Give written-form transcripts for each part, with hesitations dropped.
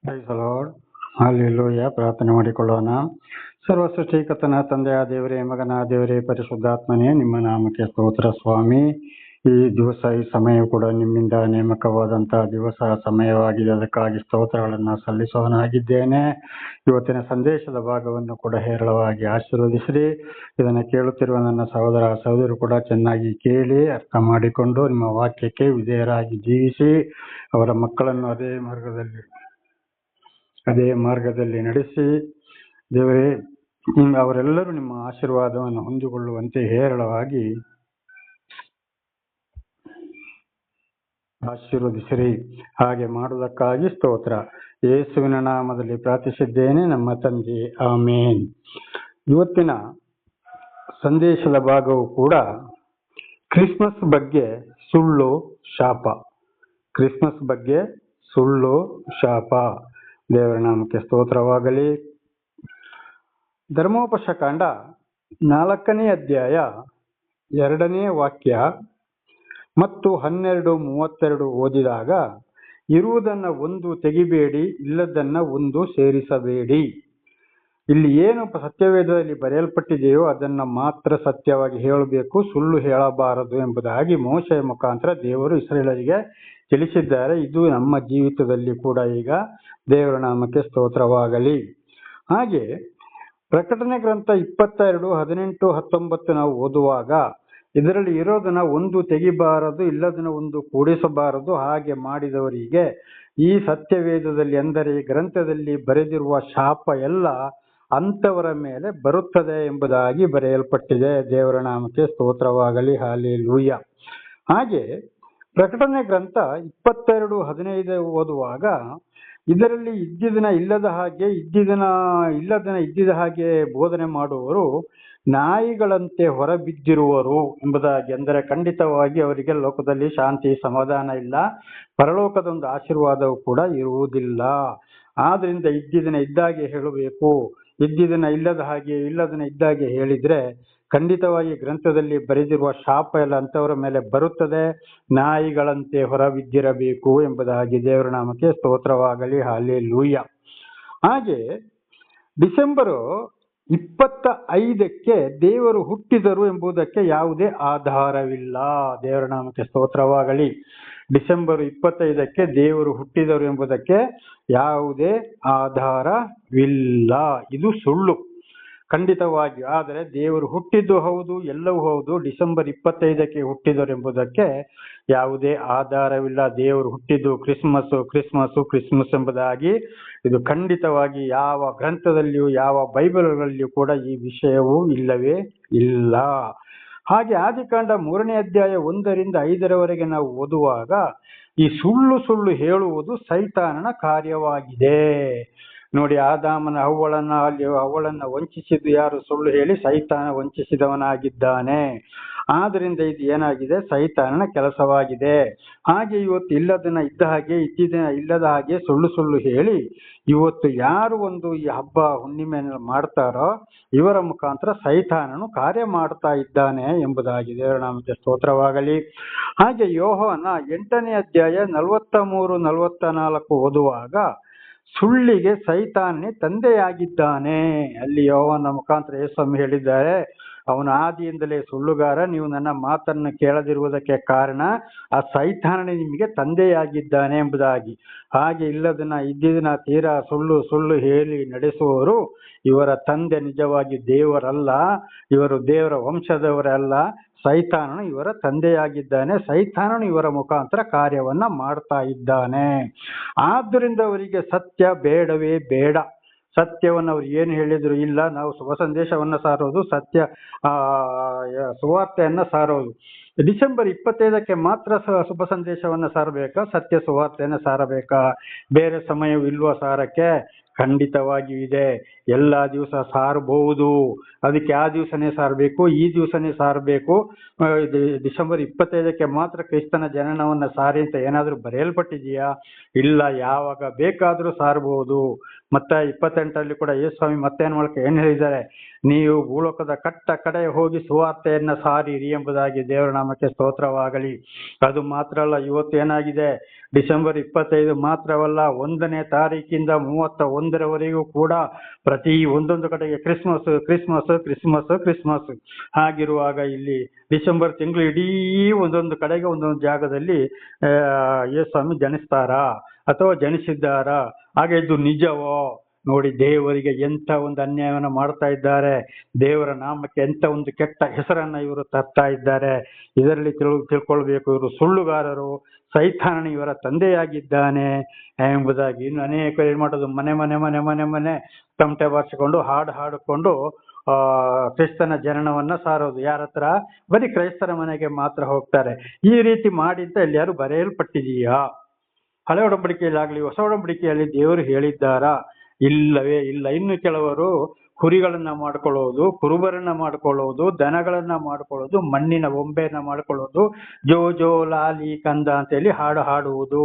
Praise the lord. Hallelujah. ಪ್ರಾರ್ಥನೆ ಮಾಡಿಕೊಳ್ಳೋಣ. ಸರ್ವ ಸೃಷ್ಟಿಕರ್ತನ ತಂದೆಯ ದೇವರೇ, ಮಗನ ದೇವರೇ, ಪರಿಶುದ್ಧಾತ್ಮನೇ, ನಿಮ್ಮ ನಾಮಕ್ಕೆ ಸ್ತೋತ್ರ ಸ್ವಾಮಿ. ಈ ದಿವಸ ಈ ಸಮಯ ಕೂಡ ನಿಮ್ಮಿಂದ ನೇಮಕವಾದಂತಹ ದಿವಸ ಸಮಯವಾಗಿದೆ. ಅದಕ್ಕಾಗಿ ಸ್ತೋತ್ರಗಳನ್ನು ಸಲ್ಲಿಸೋನಾಗಿದ್ದೇನೆ. ಇವತ್ತಿನ ಸಂದೇಶದ ಭಾಗವನ್ನು ಕೂಡ ಹೇರಳವಾಗಿ ಆಶೀರ್ವದಿಸಿರಿ. ಇದನ್ನು ಕೇಳುತ್ತಿರುವ ನನ್ನ ಸಹೋದರ ಸಹೋದರರು ಕೂಡ ಚೆನ್ನಾಗಿ ಕೇಳಿ ಅರ್ಥ ಮಾಡಿಕೊಂಡು ನಿಮ್ಮ ವಾಕ್ಯಕ್ಕೆ ವಿಧೇಯರಾಗಿ ಜೀವಿಸಿ ಅವರ ಮಕ್ಕಳನ್ನು ಅದೇ ಮಾರ್ಗದಲ್ಲಿ ನಡೆಸಿ ದೇವರೇ, ಅವರೆಲ್ಲರೂ ನಿಮ್ಮ ಆಶೀರ್ವಾದವನ್ನು ಹೊಂದಿಕೊಳ್ಳುವಂತೆ ಹೇರಳವಾಗಿ ಆಶೀರ್ವದಿಸಿರಿ. ಹಾಗೆ ಮಾಡುವುದಕ್ಕಾಗಿ ಸ್ತೋತ್ರ. ಯೇಸುವಿನ ನಾಮದಲ್ಲಿ ಪ್ರಾರ್ಥಿಸಿದ್ದೇನೆ ನಮ್ಮ ತಂದೆ, ಆಮೇನ್. ಇವತ್ತಿನ ಸಂದೇಶದ ಭಾಗವು ಕೂಡ ಕ್ರಿಸ್ಮಸ್ ಬಗ್ಗೆ ಸುಳ್ಳು ಶಾಪ. ಕ್ರಿಸ್ಮಸ್ ಬಗ್ಗೆ ಸುಳ್ಳು ಶಾಪ. ದೇವರ ನಾಮಕ್ಕೆ ಸ್ತೋತ್ರವಾಗಲಿ. ಧರ್ಮೋಪದೇಶಕಾಂಡ 4ನೇ ಅಧ್ಯಾಯ 2ನೇ ವಾಕ್ಯ ಮತ್ತು 12:32 ಓದಿದಾಗ, ಇರುವುದನ್ನು ಒಂದು ತೆಗಿಬೇಡಿ, ಇಲ್ಲದನ್ನ ಒಂದು ಸೇರಿಸಬೇಡಿ. ಇಲ್ಲಿ ಏನು ಸತ್ಯವೇದದಲ್ಲಿ ಬರೆಯಲ್ಪಟ್ಟಿದೆಯೋ ಅದನ್ನ ಮಾತ್ರ ಸತ್ಯವಾಗಿ ಹೇಳಬೇಕು, ಸುಳ್ಳು ಹೇಳಬಾರದು ಎಂಬುದಾಗಿ ಮೋಶೆಯ ಮುಖಾಂತರ ದೇವರು ಇಸ್ರಾಯೇಲರಿಗೆ ತಿಳಿಸಿದ್ದಾರೆ. ಇದು ನಮ್ಮ ಜೀವಿತದಲ್ಲಿ ಕೂಡ ಈಗ ದೇವರ ನಾಮಕ್ಕೆ ಸ್ತೋತ್ರವಾಗಲಿ. ಹಾಗೆ ಪ್ರಕಟಣೆ ಗ್ರಂಥ 22:18-19 ನಾವು ಓದುವಾಗ, ಇದರಲ್ಲಿ ಇರೋದನ್ನ ಒಂದು ತೆಗಿಬಾರದು, ಇಲ್ಲದನ್ನ ಒಂದು ಕೂಡಿಸಬಾರದು. ಹಾಗೆ ಮಾಡಿದವರಿಗೆ ಈ ಸತ್ಯವೇದದಲ್ಲಿ ಅಂದರೆ ಈ ಗ್ರಂಥದಲ್ಲಿ ಬರೆದಿರುವ ಶಾಪ ಎಲ್ಲ ಅಂಥವರ ಮೇಲೆ ಬರುತ್ತದೆ ಎಂಬುದಾಗಿ ಬರೆಯಲ್ಪಟ್ಟಿದೆ. ದೇವರ ನಾಮಕ್ಕೆ ಸ್ತೋತ್ರವಾಗಲಿ. ಹಲ್ಲೆಲೂಯಾ. ಹಾಗೆ ಪ್ರಕಟಣೆ ಗ್ರಂಥ 22:15 ಓದುವಾಗ, ಇದರಲ್ಲಿ ಇದ್ದಿದ್ದನ್ನ ಇಲ್ಲದ ಹಾಗೆ, ಇಲ್ಲದನ್ನ ಇದ್ದಿದ ಹಾಗೆ ಬೋಧನೆ ಮಾಡುವವರು ನಾಯಿಗಳಂತೆ ಹೊರಬಿದ್ದಿರುವರು ಎಂಬುದಾಗಿ. ಅಂದರೆ ಖಂಡಿತವಾಗಿ ಅವರಿಗೆ ಲೋಕದಲ್ಲಿ ಶಾಂತಿ ಸಮಾಧಾನ ಇಲ್ಲ, ಪರಲೋಕದ ಒಂದು ಆಶೀರ್ವಾದವು ಕೂಡ ಇರುವುದಿಲ್ಲ. ಆದ್ರಿಂದ ಇದ್ದಿದ್ದನ್ನ ಇದ್ದಾಗೆ ಹೇಳಬೇಕು. ಇದ್ದಿದ್ದನ್ನ ಇಲ್ಲದ ಹಾಗೆ, ಇಲ್ಲದನ್ನ ಇದ್ದಾಗೆ ಹೇಳಿದ್ರೆ ಖಂಡಿತವಾಗಿ ಗ್ರಂಥದಲ್ಲಿ ಬರೆದಿರುವ ಶಾಪ ಎಲ್ಲ ಅಂಥವರ ಮೇಲೆ ಬರುತ್ತದೆ. ನಾಯಿಗಳಂತೆ ಹೊರಬಿದ್ದಿರಬೇಕು ಎಂಬುದಾಗಿ. ದೇವರ ನಾಮಕ್ಕೆ ಸ್ತೋತ್ರವಾಗಲಿ. ಹಲ್ಲೆಲೂಯಾ. ಹಾಗೆ ಡಿಸೆಂಬರ್ 25ಕ್ಕೆ ದೇವರು ಹುಟ್ಟಿದರು ಎಂಬುದಕ್ಕೆ ಯಾವುದೇ ಆಧಾರವಿಲ್ಲ. ದೇವರ ನಾಮಕ್ಕೆ ಸ್ತೋತ್ರವಾಗಲಿ. ಡಿಸೆಂಬರ್ 25ಕ್ಕೆ ದೇವರು ಹುಟ್ಟಿದರು ಎಂಬುದಕ್ಕೆ ಯಾವುದೇ ಆಧಾರವಿಲ್ಲ. ಇದು ಸುಳ್ಳು ಖಂಡಿತವಾಗಿ. ಆದರೆ ದೇವರು ಹುಟ್ಟಿದ್ದು ಹೌದು, ಎಲ್ಲವೂ ಹೌದು. ಡಿಸೆಂಬರ್ 25ಕ್ಕೆ ಹುಟ್ಟಿದರು ಎಂಬುದಕ್ಕೆ ಯಾವುದೇ ಆಧಾರವಿಲ್ಲ. ದೇವರು ಹುಟ್ಟಿದ್ದು ಕ್ರಿಸ್ಮಸ್ ಎಂಬುದಾಗಿ ಇದು ಖಂಡಿತವಾಗಿ ಯಾವ ಗ್ರಂಥದಲ್ಲಿಯೂ ಯಾವ ಬೈಬಲ್ಗಳಲ್ಲಿಯೂ ಕೂಡ ಈ ವಿಷಯವೂ ಇಲ್ಲವೇ ಇಲ್ಲ. ಹಾಗೆ ಆದಿಕಾಂಡ 3ನೇ ಅಧ್ಯಾಯ 1-5 ನಾವು ಓದುವಾಗ, ಈ ಸುಳ್ಳು ಹೇಳುವುದು ಸೈತಾನನ ಕಾರ್ಯವಾಗಿದೆ. ನೋಡಿ, ಆದಾಮನ ಅವಳನ್ನ ವಂಚಿಸಿದ್ದು ಯಾರು? ಸುಳ್ಳು ಹೇಳಿ ಸೈತಾನ ವಂಚಿಸಿದವನಾಗಿದ್ದಾನೆ. ಆದ್ರಿಂದ ಇದು ಏನಾಗಿದೆ? ಸೈತಾನನ ಕೆಲಸವಾಗಿದೆ. ಹಾಗೆ ಇವತ್ತು ಇಲ್ಲದನ್ನ ಇದ್ದ ಹಾಗೆ, ಇದ್ದಿದ್ದನ್ನ ಇಲ್ಲದ ಹಾಗೆ ಸುಳ್ಳು ಹೇಳಿ ಇವತ್ತು ಯಾರು ಒಂದು ಈ ಹಬ್ಬ ಹುಣ್ಣಿಮೆಯನ್ನು ಮಾಡ್ತಾರೋ ಇವರ ಮುಖಾಂತರ ಸೈತಾನನು ಕಾರ್ಯ ಮಾಡ್ತಾ ಇದ್ದಾನೆ ಎಂಬುದಾಗಿ. ದೇವರ ನಾಮಕ್ಕೆ ಸ್ತೋತ್ರವಾಗಲಿ. ಹಾಗೆ ಯೋಹಾನ 8ನೇ ಅಧ್ಯಾಯ 43-44 ಓದುವಾಗ, ಸುಳ್ಳಿಗೆ ಸೈತಾನೇ ತಂದೆಯಾಗಿದ್ದಾನೆ. ಅಲ್ಲಿ ಯೋಹಾನನ ಮುಖಾಂತರ ಯೇಸು ಹೇಳಿದ್ದಾರೆ, ಅವನು ಆದಿಯಿಂದಲೇ ಸುಳ್ಳುಗಾರ, ನೀವು ನನ್ನ ಮಾತನ್ನು ಕೇಳದಿರುವುದಕ್ಕೆ ಕಾರಣ ಆ ಸೈತಾನನೇ ನಿಮಗೆ ತಂದೆಯಾಗಿದ್ದಾನೆ ಎಂಬುದಾಗಿ. ಹಾಗೆ ಇಲ್ಲದನ್ನ ಇದ್ದಿದ್ದನ್ನ ತೀರಾ ಸುಳ್ಳು ಹೇಳಿ ನಡೆಸುವವರು ಇವರ ತಂದೆ ನಿಜವಾಗಿ ದೇವರಲ್ಲ, ಇವರು ದೇವರ ವಂಶದವರಲ್ಲ. ಸೈತಾನನು ಇವರ ತಂದೆಯಾಗಿದ್ದಾನೆ. ಸೈತಾನನು ಇವರ ಮುಖಾಂತರ ಕಾರ್ಯವನ್ನ ಮಾಡ್ತಾ ಇದ್ದಾನೆ. ಆದ್ದರಿಂದ ಅವರಿಗೆ ಸತ್ಯ ಬೇಡವೇ ಬೇಡ. ಸತ್ಯವನ್ನು ಅವ್ರು ಏನು ಹೇಳಿದ್ರು ಇಲ್ಲ. ನಾವು ಶುಭ ಸಂದೇಶವನ್ನ ಸಾರೋದು, ಸತ್ಯ ಸುವಾರ್ತೆಯನ್ನ ಸಾರೋದು. ಡಿಸೆಂಬರ್ 25ಕ್ಕೆ ಮಾತ್ರ ಶುಭ ಸಂದೇಶವನ್ನ ಸಾರಬೇಕಾ? ಸತ್ಯ ಸುವಾರ್ತೆಯನ್ನ ಸಾರಬೇಕಾ? ಬೇರೆ ಸಮಯವಿಲ್ವಾ ಸಾರಕ್ಕೆ? ಖಂಡಿತವಾಗಿಯೂ ಇದೆ. ಎಲ್ಲಾ ದಿವಸ ಸಾರಬಹುದು. ಅದಕ್ಕೆ ಆ ದಿವಸನೇ ಸಾರಬೇಕು, ಈ ದಿವಸನೇ ಸಾರಬೇಕು. ಡಿಸೆಂಬರ್ 25ಕ್ಕೆ ಮಾತ್ರ ಕ್ರಿಸ್ತನ ಜನನವನ್ನ ಸಾರಿ ಅಂತ ಏನಾದ್ರೂ ಬರೆಯಲ್ಪಟ್ಟಿದೆಯಾ? ಇಲ್ಲ. ಯಾವಾಗ ಬೇಕಾದ್ರೂ ಸಾರಬಹುದು. ಮತ್ತೆ 28ರಲ್ಲಿ ಕೂಡ ಯೇಸುಸ್ವಾಮಿ ಮತ್ತೇನ್ ಮೂಲಕ ಏನ್ ಹೇಳಿದ್ದಾರೆ, ನೀವು ಭೂಲೋಕದ ಕಟ್ಟ ಕಡೆ ಹೋಗಿ ಸುವಾರ್ತೆಯನ್ನ ಸಾರಿರಿ ಎಂಬುದಾಗಿ. ದೇವರ ನಾಮಕ್ಕೆ ಸ್ತೋತ್ರವಾಗಲಿ. ಅದು ಮಾತ್ರ ಅಲ್ಲ, ಇವತ್ತು ಏನಾಗಿದೆ, ಡಿಸೆಂಬರ್ 25 ಮಾತ್ರವಲ್ಲ, 1ನೇ ತಾರೀಕಿಂದ 31ರವರೆಗೂ ಕೂಡ ಪ್ರತಿ ಒಂದೊಂದು ಕಡೆಗೆ ಕ್ರಿಸ್ಮಸ್ ಕ್ರಿಸ್ಮಸ್ ಕ್ರಿಸ್ಮಸ್ ಕ್ರಿಸ್ಮಸ್. ಹಾಗಿರುವಾಗ ಇಲ್ಲಿ ಡಿಸೆಂಬರ್ ತಿಂಗಳು ಇಡೀ ಒಂದೊಂದು ಕಡೆಗೆ ಒಂದೊಂದು ಜಾಗದಲ್ಲಿ ಯೇಸುಸ್ವಾಮಿ ಜನಿಸ್ತಾರಾ ಅಥವಾ ಜನಿಸಿದ್ದಾರಾ? ಹಾಗೆ ಇದು ನಿಜವೋ? ನೋಡಿ, ದೇವರಿಗೆ ಎಂಥ ಒಂದು ಅನ್ಯಾಯವನ್ನು ಮಾಡ್ತಾ ಇದ್ದಾರೆ, ದೇವರ ನಾಮಕ್ಕೆ ಎಂಥ ಒಂದು ಕೆಟ್ಟ ಹೆಸರನ್ನ ಇವರು ತರ್ತಾ ಇದ್ದಾರೆ. ಇದರಲ್ಲಿ ತಿಳ್ಕೊಳ್ಬೇಕು, ಇವರು ಸುಳ್ಳುಗಾರರು, ಸೈತಾನನ ಇವರ ತಂದೆಯಾಗಿದ್ದಾನೆ ಎಂಬುದಾಗಿ. ಇನ್ನು ಅನೇಕರು ಏನ್ ಮಾಡೋದು, ಮನೆ ಮನೆ ಮನೆ ಮನೆ ಮನೆ ತಮಟೆ ಬಾರಿಸಿಕೊಂಡು ಹಾಡಿಕೊಂಡು ಕ್ರಿಸ್ತನ ಜನನವನ್ನ ಸಾರೋದು. ಯಾರ ಹತ್ರ? ಬರೀ ಕ್ರೈಸ್ತರ ಮನೆಗೆ ಮಾತ್ರ ಹೋಗ್ತಾರೆ. ಈ ರೀತಿ ಮಾಡಿ ಅಂತ ಇಲ್ಲಿ ಯಾರು ಬರೆಯಲ್ಪಟ್ಟಿದೆಯಾ? ಹಳೆ ಒಡಂಬಡಿಕೆಯಲ್ಲಾಗ್ಲಿ ಹೊಸ ಒಡಂಬಡಿಕೆಯಲ್ಲಿ ದೇವರು ಹೇಳಿದ್ದಾರಾ? ಇಲ್ಲವೇ ಇಲ್ಲ. ಇನ್ನು ಕೆಲವರು ಕುರಿಗಳನ್ನ ಮಾಡ್ಕೊಳ್ಳೋದು, ಕುರುಬರನ್ನ ಮಾಡ್ಕೊಳ್ಳೋದು, ದನಗಳನ್ನ ಮಾಡ್ಕೊಳ್ಳೋದು, ಮಣ್ಣಿನ ಬೊಂಬೆಯನ್ನ ಮಾಡ್ಕೊಳ್ಳೋದು, ಜೋ ಜೋ ಲಾಲಿ ಕಂದ ಅಂತ ಹೇಳಿ ಹಾಡು ಹಾಡುವುದು.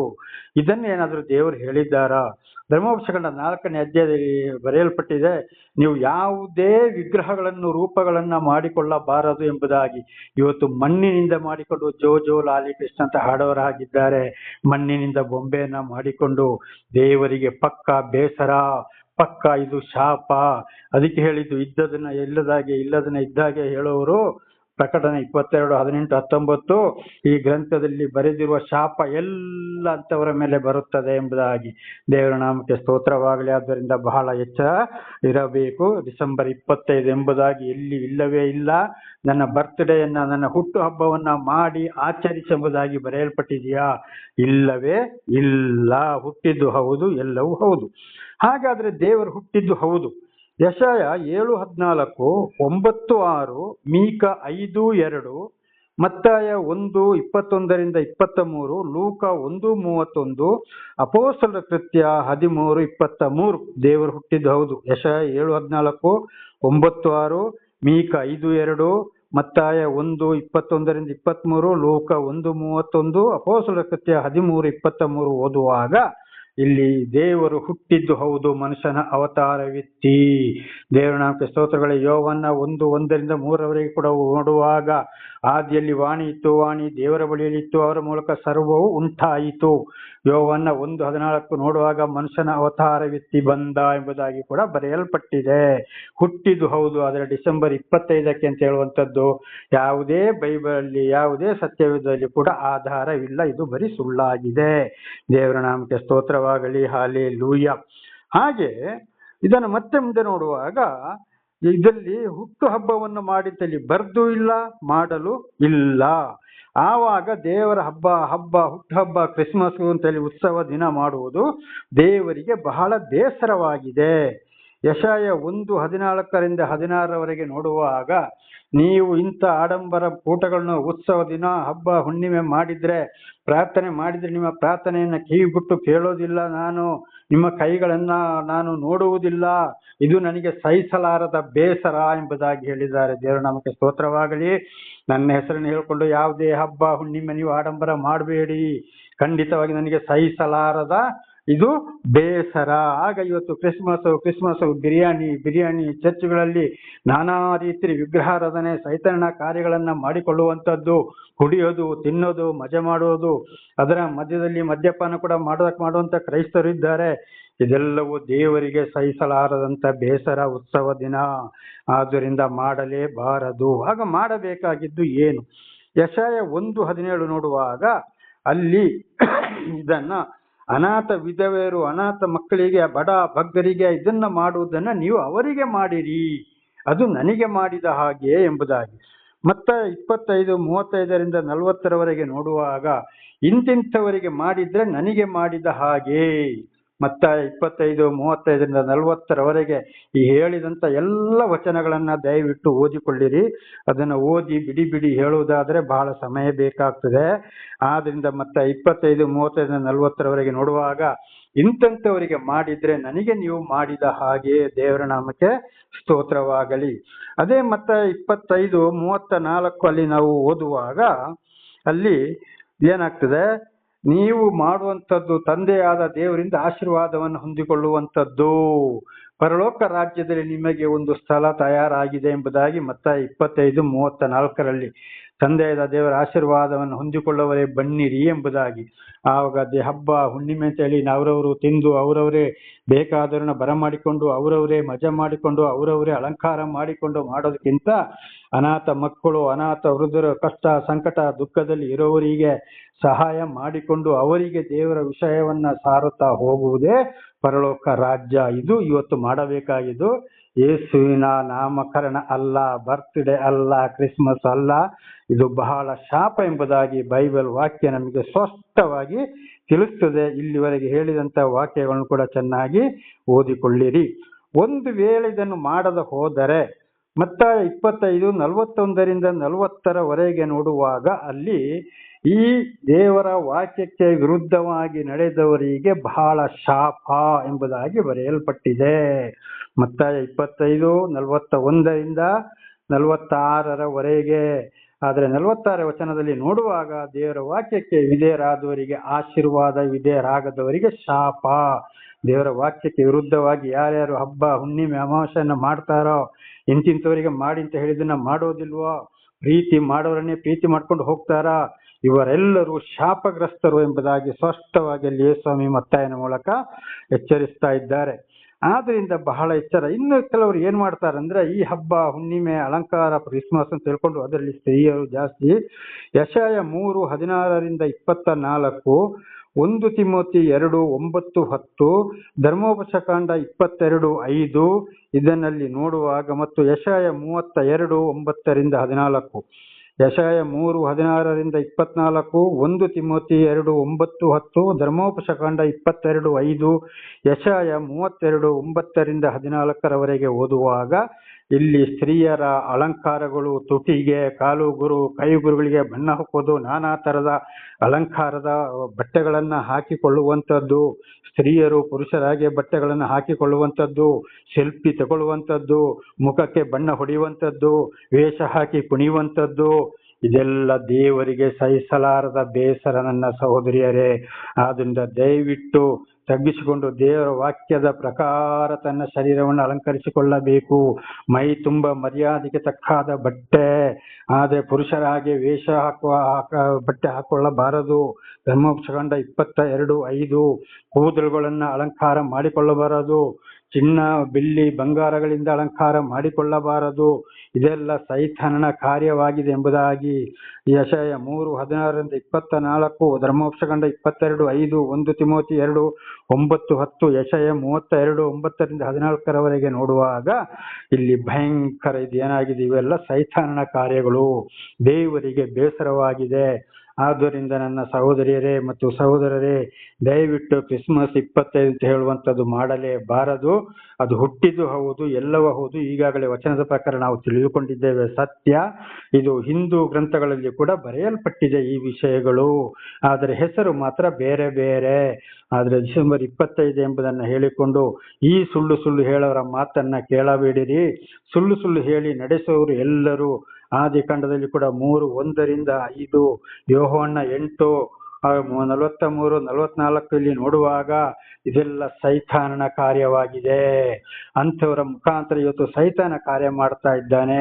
ಇದನ್ನ ಏನಾದ್ರೂ ದೇವರು ಹೇಳಿದ್ದಾರಾ? ಧರ್ಮೋಪದೇಶಕಾಂಡ 4ನೇ ಅಧ್ಯಾಯದಲ್ಲಿ ಬರೆಯಲ್ಪಟ್ಟಿದೆ, ನೀವು ಯಾವುದೇ ವಿಗ್ರಹಗಳನ್ನು ರೂಪಗಳನ್ನ ಮಾಡಿಕೊಳ್ಳಬಾರದು ಎಂಬುದಾಗಿ. ಇವತ್ತು ಮಣ್ಣಿನಿಂದ ಮಾಡಿಕೊಂಡು ಜೋ ಜೋ ಲಾಲಿ ಕೃಷ್ಣ ಅಂತ ಹಾಡೋರಾಗಿದ್ದಾರೆ. ಮಣ್ಣಿನಿಂದ ಬೊಂಬೆಯನ್ನ ಮಾಡಿಕೊಂಡು ದೇವರಿಗೆ ಪಕ್ಕ ಬೇಸರ, ಪಕ್ಕ ಇದು ಶಾಪ. ಅದಕ್ಕೆ ಹೇಳಿದ್ದು, ಇದ್ದದನ್ನ ಇಲ್ಲದಾಗೆ ಇಲ್ಲದನ್ನ ಇದ್ದಾಗೆ ಹೇಳೋರು. ಪ್ರಕಟಣೆ 22, 18, 19 ಈ ಗ್ರಂಥದಲ್ಲಿ ಬರೆದಿರುವ ಶಾಪ ಎಲ್ಲ ಅಂತವರ ಮೇಲೆ ಬರುತ್ತದೆ ಎಂಬುದಾಗಿ. ದೇವರ ನಾಮಕ್ಕೆ ಸ್ತೋತ್ರವಾಗಲಿ. ಆದ್ದರಿಂದ ಬಹಳ ಎಚ್ಚರ ಇರಬೇಕು. ಡಿಸೆಂಬರ್ 25 ಎಂಬುದಾಗಿ ಎಲ್ಲಿ ಇಲ್ಲವೇ ಇಲ್ಲ. ನನ್ನ ಬರ್ತ್ಡೇಯನ್ನ, ನನ್ನ ಹುಟ್ಟು ಹಬ್ಬವನ್ನ ಮಾಡಿ ಆಚರಿಸೆಂಬುದಾಗಿ ಬರೆಯಲ್ಪಟ್ಟಿದೆಯಾ? ಇಲ್ಲವೇ ಇಲ್ಲ. ಹುಟ್ಟಿದ್ದು ಹೌದು, ಎಲ್ಲವೂ ಹೌದು. ಹಾಗಾದ್ರೆ ದೇವರು ಹುಟ್ಟಿದ್ದು ಹೌದು. ಯೆಶಾಯ 7:14, 9:6, ಮೀಕ 5:2, ಮತ್ತಾಯ 1:21-23, ಲೂಕ 1:31, ಅಪೊಸ್ತಲರ ಕೃತ್ಯ 13:23 ದೇವರು ಹುಟ್ಟಿದ್ದು ಹೌದು. ಯೆಶಾಯ 7:14, 9:6, ಮೀಕ 5:2, ಮತ್ತಾಯ 1:21-23, ಲೂಕ 1:31, ಅಪೊಸ್ತಲರ ಕೃತ್ಯ 13:23 ಓದುವಾಗ ಇಲ್ಲಿ ದೇವರು ಹುಟ್ಟಿದ್ದು ಹೌದು, ಮನುಷ್ಯನ ಅವತಾರವೆತ್ತಿ. ದೇವರ ನಾಮಕ್ಕೆ ಸ್ತೋತ್ರಗಳೇ. ಯೋವನ್ನ 1:1-3 ಕೂಡ ನೋಡುವಾಗ, ಆದಿಯಲ್ಲಿ ವಾಣಿ ಇತ್ತು, ವಾಣಿ ದೇವರ ಬಳಿಯಲ್ಲಿ ಇತ್ತು, ಅವರ ಮೂಲಕ ಸರ್ವವು ಉಂಟಾಯಿತು. ಯೋವನ್ನ 1:14 ನೋಡುವಾಗ ಮನುಷ್ಯನ ಅವತಾರವೆತ್ತಿ ಬಂದ ಎಂಬುದಾಗಿ ಕೂಡ ಬರೆಯಲ್ಪಟ್ಟಿದೆ. ಹುಟ್ಟಿದ್ದು ಹೌದು. ಆದರೆ ಡಿಸೆಂಬರ್ 25 ಅಂತ ಹೇಳುವಂಥದ್ದು ಯಾವುದೇ ಬೈಬಲಲ್ಲಿ, ಯಾವುದೇ ಸತ್ಯವಿದ್ದಲ್ಲಿ ಕೂಡ ಆಧಾರವಿಲ್ಲ. ಇದು ಬರೀ ಸುಳ್ಳಾಗಿದೆ. ದೇವರ ನಾಮಕ್ಕೆ ಸ್ತೋತ್ರವಾಗಲಿ. ಹಲ್ಲೆಲೂಯಾ. ಹಾಗೆ ಇದನ್ನು ಮತ್ತೆ ಮುಂದೆ ನೋಡುವಾಗ, ಇದರಲ್ಲಿ ಹುಟ್ಟು ಹಬ್ಬವನ್ನು ಮಾಡಿದ್ದಲ್ಲಿ ಬರ್ದು ಇಲ್ಲ, ಮಾಡಲು ಇಲ್ಲ. ಆವಾಗ ದೇವರ ಹಬ್ಬ ಹುಟ್ಟು ಹಬ್ಬ ಕ್ರಿಸ್ಮಸ್ ಅಂತೇಳಿ ಉತ್ಸವ ದಿನ ಮಾಡುವುದು ದೇವರಿಗೆ ಬಹಳ ಬೇಸರವಾಗಿದೆ. ಯೆಶಾಯ 1:14-16 ನೋಡುವಾಗ, ನೀವು ಇಂಥ ಆಡಂಬರ ಕೂಟಗಳನ್ನು, ಉತ್ಸವ ದಿನ, ಹಬ್ಬ ಹುಣ್ಣಿಮೆ ಮಾಡಿದ್ರೆ, ಪ್ರಾರ್ಥನೆ ಮಾಡಿದ್ರೆ, ನಿಮ್ಮ ಪ್ರಾರ್ಥನೆಯನ್ನ ಕಿವಿಬಿಟ್ಟು ಕೇಳೋದಿಲ್ಲ, ನಾನು ನಿಮ್ಮ ಕೈಗಳನ್ನ ನಾನು ನೋಡುವುದಿಲ್ಲ, ಇದು ನನಗೆ ಸಹಿಸಲಾರದ ಬೇಸರ ಎಂಬುದಾಗಿ ಹೇಳಿದ್ದಾರೆ. ದೇವರ ನಾಮಕ್ಕೆ ಸ್ತೋತ್ರವಾಗಲಿ. ನನ್ನ ಹೆಸರನ್ನು ಹೇಳ್ಕೊಂಡು ಯಾವುದೇ ಹಬ್ಬ ಹುಣ್ಣಿಮೆ ನೀವು ಆಡಂಬರ ಮಾಡಬೇಡಿ, ಖಂಡಿತವಾಗಿ ನನಗೆ ಸಹಿಸಲಾರದ ಇದು ಬೇಸರ. ಆಗ ಇವತ್ತು ಕ್ರಿಸ್ಮಸ್ ಬಿರಿಯಾನಿ ಚರ್ಚ್ಗಳಲ್ಲಿ ನಾನಾ ರೀತಿ ವಿಗ್ರಹಾರಾಧನೆ, ಸೈತಾನ ಕಾರ್ಯಗಳನ್ನ ಮಾಡಿಕೊಳ್ಳುವಂಥದ್ದು, ಕುಡಿಯೋದು, ತಿನ್ನೋದು, ಮಜೆ ಮಾಡುವುದು, ಅದರ ಮಧ್ಯದಲ್ಲಿ ಮದ್ಯಪಾನ ಕೂಡ ಮಾಡುವಂತ ಕ್ರೈಸ್ತರು ಇದ್ದಾರೆ. ಇದೆಲ್ಲವೂ ದೇವರಿಗೆ ಸಹಿಸಲಾರದಂತ ಬೇಸರ ಉತ್ಸವ ದಿನ. ಆದ್ದರಿಂದ ಮಾಡಲೇಬಾರದು. ಆಗ ಮಾಡಬೇಕಾಗಿದ್ದು ಏನು? ಯೆಶಾಯ 1:17 ನೋಡುವಾಗ ಅಲ್ಲಿ ಇದನ್ನ ಅನಾಥ ವಿಧವೆಯರು, ಅನಾಥ ಮಕ್ಕಳಿಗೆ, ಬಡ ಬಗ್ಗರಿಗೆ ಇದನ್ನ ಮಾಡುವುದನ್ನ ನೀವು ಅವರಿಗೆ ಮಾಡಿರಿ, ಅದು ನನಗೆ ಮಾಡಿದ ಹಾಗೆ ಎಂಬುದಾಗಿ. ಮತ್ತೆ 25:35-40 ನೋಡುವಾಗ, ಇಂತಿಂಥವರಿಗೆ ಮಾಡಿದ್ರೆ ನನಗೆ ಮಾಡಿದ ಹಾಗೆ. ಮತ್ತೆ 25:35-40 ಈ ಹೇಳಿದಂತ ಎಲ್ಲ ವಚನಗಳನ್ನ ದಯವಿಟ್ಟು ಓದಿಕೊಳ್ಳಿರಿ. ಅದನ್ನ ಓದಿ ಬಿಡಿ ಹೇಳುವುದಾದ್ರೆ ಬಹಳ ಸಮಯ ಬೇಕಾಗ್ತದೆ. ಆದ್ರಿಂದ ಮತ್ತೆ 25:35-40 ನೋಡುವಾಗ, ಇಂಥವರಿಗೆ ಮಾಡಿದ್ರೆ ನನಗೆ ನೀವು ಮಾಡಿದ ಹಾಗೆ. ದೇವರ ನಾಮಕ್ಕೆ ಸ್ತೋತ್ರವಾಗಲಿ. ಅದೇ ಮತ್ತೆ 25:34 ನಾವು ಓದುವಾಗ ಅಲ್ಲಿ ಏನಾಗ್ತದೆ, ನೀವು ಮಾಡುವಂಥದ್ದು ತಂದೆಯಾದ ದೇವರಿಂದ ಆಶೀರ್ವಾದವನ್ನು ಹೊಂದಿಕೊಳ್ಳುವಂಥದ್ದು. ಪರಲೋಕ ರಾಜ್ಯದಲ್ಲಿ ನಿಮಗೆ ಒಂದು ಸ್ಥಳ ತಯಾರಾಗಿದೆ ಎಂಬುದಾಗಿ ಮತ್ತಾಯ 25:34 ತಂದೆಯಾದ ದೇವರ ಆಶೀರ್ವಾದವನ್ನು ಹೊಂದಿಕೊಳ್ಳುವವರೇ ಬನ್ನಿರಿ ಎಂಬುದಾಗಿ. ಆವಾಗ ಹಬ್ಬ ಹುಣ್ಣಿಮೆ ಅಂತ ಹೇಳಿ ಅವರವರು ತಿಂದು ಅವರವರೇ ಬೇಕಾದವರನ್ನ ಬರಮಾಡಿಕೊಂಡು ಅವರವರೇ ಮಜಾ ಮಾಡಿಕೊಂಡು ಅವರವರೇ ಅಲಂಕಾರ ಮಾಡಿಕೊಂಡು ಮಾಡೋದಕ್ಕಿಂತ ಅನಾಥ ಮಕ್ಕಳು ಅನಾಥ ವೃದ್ಧರು ಕಷ್ಟ ಸಂಕಟ ದುಃಖದಲ್ಲಿ ಇರೋವರಿಗೆ ಸಹಾಯ ಮಾಡಿಕೊಂಡು ಅವರಿಗೆ ದೇವರ ವಿಷಯವನ್ನ ಸಾರುತ್ತಾ ಹೋಗುವುದೇ ಪರಲೋಕ ರಾಜ್ಯ. ಇದು ಇವತ್ತು ಮಾಡಬೇಕಾಗಿದ್ದು. ಯೇಸುವಿನ ನಾಮಕರಣ ಅಲ್ಲ, ಬರ್ತ್ಡೇ ಅಲ್ಲ, ಕ್ರಿಸ್ಮಸ್ ಅಲ್ಲ. ಇದು ಬಹಳ ಶಾಪ ಎಂಬುದಾಗಿ ಬೈಬಲ್ ವಾಕ್ಯ ನಮಗೆ ಸ್ಪಷ್ಟವಾಗಿ ತಿಳಿಸ್ತದೆ. ಇಲ್ಲಿವರೆಗೆ ಹೇಳಿದಂತ ವಾಕ್ಯಗಳನ್ನು ಕೂಡ ಚೆನ್ನಾಗಿ ಓದಿಕೊಳ್ಳಿರಿ. ಒಂದು ವೇಳೆ ಇದನ್ನು ಮಾಡದ ಹೋದರೆ ಮತ್ತಾಯ 25:41-40 ನೋಡುವಾಗ ಅಲ್ಲಿ ಈ ದೇವರ ವಾಕ್ಯಕ್ಕೆ ವಿರುದ್ಧವಾಗಿ ನಡೆದವರಿಗೆ ಬಹಳ ಶಾಪ ಎಂಬುದಾಗಿ ಬರೆಯಲ್ಪಟ್ಟಿದೆ. ಮತ್ತಾಯ 25:41-46 ಆದರೆ 46 ವಚನದಲ್ಲಿ ನೋಡುವಾಗ ದೇವರ ವಾಕ್ಯಕ್ಕೆ ವಿಧೇಯರಾದವರಿಗೆ ಆಶೀರ್ವಾದ, ವಿಧೇಯರಾಗದವರಿಗೆ ಶಾಪ. ದೇವರ ವಾಕ್ಯಕ್ಕೆ ವಿರುದ್ಧವಾಗಿ ಯಾರ್ಯಾರು ಹಬ್ಬ ಹುಣ್ಣಿಮೆ ಅಮಾವಾಸ್ಯೆಯನ್ನು ಮಾಡ್ತಾರೋ, ಇಂತಿಂಥವರಿಗೆ ಮಾಡಿ ಅಂತ ಹೇಳಿದನ್ನ ಮಾಡೋದಿಲ್ವೋ, ಪ್ರೀತಿ ಮಾಡೋರನ್ನೇ ಪ್ರೀತಿ ಮಾಡ್ಕೊಂಡು ಹೋಗ್ತಾರಾ, ಇವರೆಲ್ಲರೂ ಶಾಪಗ್ರಸ್ತರು ಎಂಬುದಾಗಿ ಸ್ಪಷ್ಟವಾಗಿ ಅಲ್ಲಿ ಯೇಸುಸ್ವಾಮಿ ಮತ್ತಾಯನ ಮೂಲಕ ಎಚ್ಚರಿಸ್ತಾ ಇದ್ದಾರೆ. ಆದ್ರಿಂದ ಬಹಳ ಎಚ್ಚರ. ಇನ್ನು ಕೆಲವರು ಏನ್ ಮಾಡ್ತಾರೆ ಅಂದ್ರೆ ಈ ಹಬ್ಬ ಹುಣ್ಣಿಮೆ ಅಲಂಕಾರ ಕ್ರಿಸ್ಮಸ್ ಅಂತ ಹೇಳ್ಕೊಂಡು ಅದರಲ್ಲಿ ಸ್ತ್ರೀಯರು ಜಾಸ್ತಿ. ಯೆಶಾಯ 3:16-24, 1 ತಿಮೋಥಿ 2:9-10, ಧರ್ಮೋಪದೇಶಕಾಂಡ 22:5 ಇದನ್ನಲ್ಲಿ ನೋಡುವಾಗ ಮತ್ತು ಯೆಶಾಯ 32:9-14, ಯೆಶಾಯ 3:16-24, 1 ತಿಮೋಥಿ 2:9-10, ಧರ್ಮೋಪದೇಶಕಾಂಡ 22:5, ಯೆಶಾಯ 32:9-14 ಓದುವಾಗ ಇಲ್ಲಿ ಸ್ತ್ರೀಯರ ಅಲಂಕಾರಗಳು, ತುಟಿಗೆ ಕಾಲುಗುರು ಕೈಗುರುಗಳಿಗೆ ಬಣ್ಣ ಹಾಕೋದು, ನಾನಾ ತರದ ಅಲಂಕಾರದ ಬಟ್ಟೆಗಳನ್ನ ಹಾಕಿಕೊಳ್ಳುವಂಥದ್ದು, ಸ್ತ್ರೀಯರು ಪುರುಷರಾಗಿ ಬಟ್ಟೆಗಳನ್ನು ಹಾಕಿಕೊಳ್ಳುವಂಥದ್ದು, ಸೆಲ್ಫಿ ತಗೊಳ್ಳುವಂಥದ್ದು, ಮುಖಕ್ಕೆ ಬಣ್ಣ ಹೊಡೆಯುವಂಥದ್ದು, ವೇಷ ಹಾಕಿ ಕುಣಿಯುವಂಥದ್ದು, ಇದೆಲ್ಲ ದೇವರಿಗೆ ಸಹಿಸಲಾರದ ಬೇಸರ ನನ್ನ ಸಹೋದರಿಯರೇ. ಆದ್ದರಿಂದ ದಯವಿಟ್ಟು ತಗ್ಗಿಸಿಕೊಂಡು ದೇವರ ವಾಕ್ಯದ ಪ್ರಕಾರ ತನ್ನ ಶರೀರವನ್ನು ಅಲಂಕರಿಸಿಕೊಳ್ಳಬೇಕು. ಮೈ ತುಂಬ ಮರ್ಯಾದೆಗೆ ತಕ್ಕಾದ ಬಟ್ಟೆ, ಆದರೆ ಪುರುಷರ ಹಾಗೆ ವೇಷ ಬಟ್ಟೆ ಹಾಕೊಳ್ಳಬಾರದು. ಧರ್ಮೋಪದೇಶಕಾಂಡ 22:5, ಕೂದಲುಗಳನ್ನು ಅಲಂಕಾರ ಮಾಡಿಕೊಳ್ಳಬಾರದು, ಚಿನ್ನ ಬೆಳ್ಳಿ ಬಂಗಾರಗಳಿಂದ ಅಲಂಕಾರ ಮಾಡಿಕೊಳ್ಳಬಾರದು. ಇದೆಲ್ಲ ಸೈತಾನನ ಕಾರ್ಯವಾಗಿದೆ ಎಂಬುದಾಗಿ ಯೆಶಾಯ 3:16-24, ಧರ್ಮೋಪದೇಶಕಾಂಡ 22:5, 1 ತಿಮೋಥಿ 2:9-10, ಯೆಶಾಯ 32:9-14 ನೋಡುವಾಗ ಇಲ್ಲಿ ಭಯಂಕರ ಇದೇನಾಗಿದೆ, ಇವೆಲ್ಲ ಸೈತಾನನ ಕಾರ್ಯಗಳು, ದೇವರಿಗೆ ಬೇಸರವಾಗಿದೆ. ಆದ್ದರಿಂದ ನನ್ನ ಸಹೋದರಿಯರೇ ಮತ್ತು ಸಹೋದರರೇ, ದಯವಿಟ್ಟು ಕ್ರಿಸ್ಮಸ್ 25 ಅಂತ ಹೇಳುವಂಥದ್ದು ಮಾಡಲೇಬಾರದು. ಅದು ಹುಟ್ಟಿದ್ದು ಹೌದು, ಎಲ್ಲವೂ ಹೌದು. ಈಗಾಗಲೇ ವಚನದ ಪ್ರಕಾರ ನಾವು ತಿಳಿದುಕೊಂಡಿದ್ದೇವೆ, ಸತ್ಯ. ಇದು ಹಿಂದೂ ಗ್ರಂಥಗಳಲ್ಲಿ ಕೂಡ ಬರೆಯಲ್ಪಟ್ಟಿದೆ ಈ ವಿಷಯಗಳು, ಆದರೆ ಹೆಸರು ಮಾತ್ರ ಬೇರೆ ಬೇರೆ. ಆದರೆ ಡಿಸೆಂಬರ್ 25 ಎಂಬುದನ್ನು ಹೇಳಿಕೊಂಡು ಈ ಸುಳ್ಳು ಹೇಳೋರ ಮಾತನ್ನ ಕೇಳಬೇಡಿರಿ. ಸುಳ್ಳು ಹೇಳಿ ನಡೆಸುವವರು ಎಲ್ಲರೂ ಆದಿಕಾಂಡದಲ್ಲಿ ಕೂಡ 3:1-5, ಯೋಹಾನ 8:43-44 ನೋಡುವಾಗ ಇದೆಲ್ಲ ಸೈತಾನನ ಕಾರ್ಯವಾಗಿದೆ. ಅಂಥವರ ಮುಖಾಂತರ ಇವತ್ತು ಸೈತಾನ ಕಾರ್ಯ ಮಾಡ್ತಾ ಇದ್ದಾನೆ.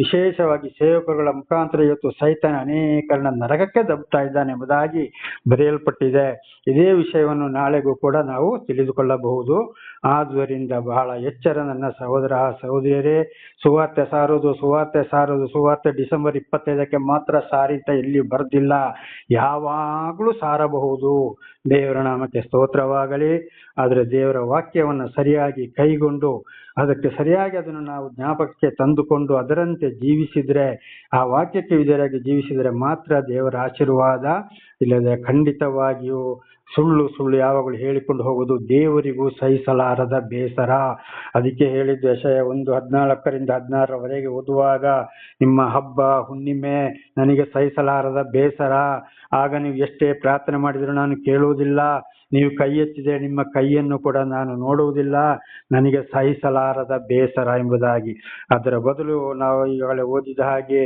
ವಿಶೇಷವಾಗಿ ಸೇವಕರುಗಳ ಮುಖಾಂತರ ಇವತ್ತು ಸೈತಾನ ಅನೇಕರನ್ನ ನರಕಕ್ಕೆ ದಬ್ಬುತ್ತಾ ಇದ್ದಾನೆ ಎಂಬುದಾಗಿ ಬರೆಯಲ್ಪಟ್ಟಿದೆ. ಇದೇ ವಿಷಯವನ್ನು ನಾಳೆಗೂ ಕೂಡ ನಾವು ತಿಳಿದುಕೊಳ್ಳಬಹುದು. ಆದುದರಿಂದ ಬಹಳ ಎಚ್ಚರ ನನ್ನ ಸಹೋದರ ಸಹೋದರಿಯರೇ. ಸುವಾರ್ತೆ ಸಾರೋದು ಡಿಸೆಂಬರ್ 25 ಮಾತ್ರ ಸಾರಿ ಅಂತ ಎಲ್ಲಿ ಬರ್ದಿಲ್ಲ, ಯಾವಾಗಲೂ ಸಾರಬಹುದು. ದೇವರ ನಾಮಕ್ಕೆ ಸ್ತೋತ್ರವಾಗಲಿ. ಆದರೆ ದೇವರ ವಾಕ್ಯವನ್ನು ಸರಿಯಾಗಿ ಕೈಗೊಂಡು ಅದಕ್ಕೆ ಸರಿಯಾಗಿ ಅದನ್ನು ನಾವು ಜ್ಞಾಪಕಕ್ಕೆ ತಂದುಕೊಂಡು ಅದರಂತೆ ಜೀವಿಸಿದ್ರೆ, ಆ ವಾಕ್ಯಕ್ಕೆ ವಿಧೇಯರಾಗಿ ಜೀವಿಸಿದರೆ ಮಾತ್ರ ದೇವರ ಆಶೀರ್ವಾದ. ಇಲ್ಲದೆ ಖಂಡಿತವಾಗಿಯೂ ಸುಳ್ಳು ಯಾವಾಗಲೂ ಹೇಳಿಕೊಂಡು ಹೋಗುವುದು ದೇವರಿಗೂ ಸಹಿಸಲಾರದ ಬೇಸರ. ಅದಕ್ಕೆ ಹೇಳಿದ್ದು ಯೆಶಾಯ 1:14-16 ಓದುವಾಗ, ನಿಮ್ಮ ಹಬ್ಬ ಹುಣ್ಣಿಮೆ ನನಗೆ ಸಹಿಸಲಾರದ ಬೇಸರ. ಆಗ ನೀವು ಎಷ್ಟೇ ಪ್ರಾರ್ಥನೆ ಮಾಡಿದ್ರು ನಾನು ಕೇಳುವುದಿಲ್ಲ. ನೀವು ಕೈ ಎತ್ತಿದರೆ ನಿಮ್ಮ ಕೈಯನ್ನು ಕೂಡ ನಾನು ನೋಡುವುದಿಲ್ಲ, ನನಗೆ ಸಹಿಸಲಾರದ ಬೇಸರ ಎಂಬುದಾಗಿ. ಅದರ ಬದಲು ನಾವು ಈಗಾಗಲೇ ಓದಿದ ಹಾಗೆ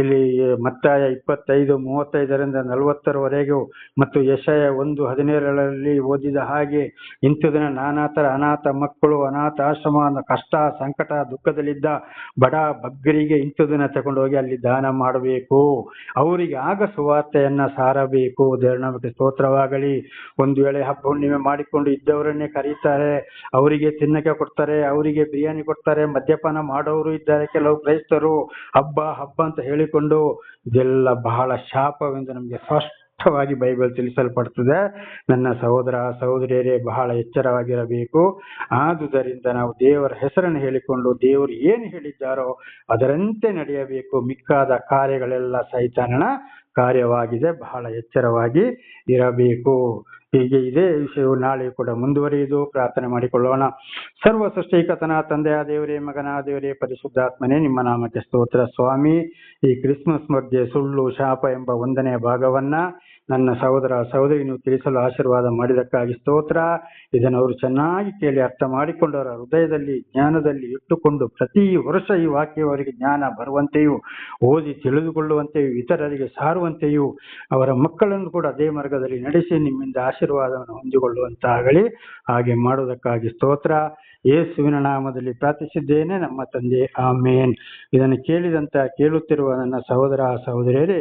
ಇಲ್ಲಿ ಮತ್ತಾಯ 25:35-40 ಮತ್ತು ಯೆಶಾಯ 1:17 ಓದಿದ ಹಾಗೆ ಇಂಥ ದಿನ ನಾನಾ ಥರ ಅನಾಥ ಮಕ್ಕಳು, ಅನಾಥ ಆಶ್ರಮ, ಕಷ್ಟ ಸಂಕಟ ದುಃಖದಲ್ಲಿದ್ದ ಬಡ ಬಗ್ಗರಿಗೆ ಇಂಥ ದಿನ ತಗೊಂಡೋಗಿ ಅಲ್ಲಿ ದಾನ ಮಾಡಬೇಕು. ಅವರಿಗೆ ಆಗ ಸುವಾರ್ತೆಯನ್ನ ಸಾರಬೇಕು. ದೇವರ ನಾಮಕ್ಕೆ ಸ್ತೋತ್ರವಾಗಲಿ. ಒಂದು ವೇಳೆ ಹಬ್ಬ ಹುಣ್ಣಿಮೆ ಮಾಡಿಕೊಂಡು ಇದ್ದವರನ್ನೇ ಕರೀತಾರೆ, ಅವರಿಗೆ ತಿನ್ನಕ್ಕೆ ಕೊಡ್ತಾರೆ, ಅವರಿಗೆ ಬಿರಿಯಾನಿ ಕೊಡ್ತಾರೆ, ಮದ್ಯಪಾನ ಮಾಡೋರು ಇದ್ದಾರೆ ಕೆಲವು ಕ್ರೈಸ್ತರು. ಹಬ್ಬ ಹಬ್ಬ ಅಂತ ಹೇಳಿಕೊಂಡು ಇದೆಲ್ಲ ಬಹಳ ಶಾಪವೆಂದು ನಮಗೆ ಸ್ಪಷ್ಟವಾಗಿ ಬೈಬಲ್ ತಿಳಿಸಲ್ಪಡ್ತದೆ. ನನ್ನ ಸಹೋದರ ಸಹೋದರಿಯರೇ, ಬಹಳ ಎಚ್ಚರವಾಗಿರಬೇಕು. ಆದುದರಿಂದ ನಾವು ದೇವರ ಹೆಸರನ್ನು ಹೇಳಿಕೊಂಡು ದೇವರು ಏನು ಹೇಳಿದ್ದಾರೋ ಅದರಂತೆ ನಡೆಯಬೇಕು. ಮಿಕ್ಕಾದ ಕಾರ್ಯಗಳೆಲ್ಲ ಸೈತಾನನ ಕಾರ್ಯವಾಗಿದೆ. ಬಹಳ ಎಚ್ಚರವಾಗಿ ಇರಬೇಕು. ಹೀಗೆ ಇದೇ ವಿಷಯವು ನಾಳೆ ಕೂಡ ಮುಂದುವರಿಯುವುದು. ಪ್ರಾರ್ಥನೆ ಮಾಡಿಕೊಳ್ಳೋಣ. ಸರ್ವ ಸೃಷ್ಟಿಕರ್ತನ ತಂದೆಯ ದೇವರೇ, ಮಗನ ದೇವರೇ, ಪರಿಶುದ್ಧಾತ್ಮನೇ, ನಿಮ್ಮ ನಾಮಕ್ಕೆ ಸ್ತೋತ್ರ. ಸ್ವಾಮಿ, ಈ ಕ್ರಿಸ್ಮಸ್ ಮಧ್ಯೆ ಸುಳ್ಳು ಶಾಪ ಎಂಬ 1ನೇ ಭಾಗವನ್ನ ನನ್ನ ಸಹೋದರ ಸಹೋದರಿ ನೀವು ತಿಳಿಸಲು ಆಶೀರ್ವಾದ ಮಾಡಿದಕ್ಕಾಗಿ ಸ್ತೋತ್ರ. ಇದನ್ನು ಅವರು ಚೆನ್ನಾಗಿ ಕೇಳಿ ಅರ್ಥ ಮಾಡಿಕೊಂಡು ಅವರ ಹೃದಯದಲ್ಲಿ ಜ್ಞಾನದಲ್ಲಿ ಇಟ್ಟುಕೊಂಡು ಪ್ರತಿ ವರ್ಷ ಈ ವಾಕ್ಯವರಿಗೆ ಜ್ಞಾನ ಬರುವಂತೆಯೂ ಓದಿ ತಿಳಿದುಕೊಳ್ಳುವಂತೆಯೂ ಇತರರಿಗೆ ಸಾರುವಂತೆಯೂ ಅವರ ಮಕ್ಕಳನ್ನು ಕೂಡ ಅದೇ ಮಾರ್ಗದಲ್ಲಿ ನಡೆಸಿ ನಿಮ್ಮಿಂದ ಆಶೀರ್ವಾದವನ್ನು ಹೊಂದಿಕೊಳ್ಳುವಂತಾಗಲಿ. ಹಾಗೆ ಮಾಡುವುದಕ್ಕಾಗಿ ಸ್ತೋತ್ರ. ಯೇಸುವಿನ ನಾಮದಲ್ಲಿ ಪ್ರಾರ್ಥಿಸಿದ್ದೇನೆ ನಮ್ಮ ತಂದೆ, ಆಮೇನ್. ಇದನ್ನು ಕೇಳುತ್ತಿರುವ ನನ್ನ ಸಹೋದರ ಸಹೋದರಿಯರೇ,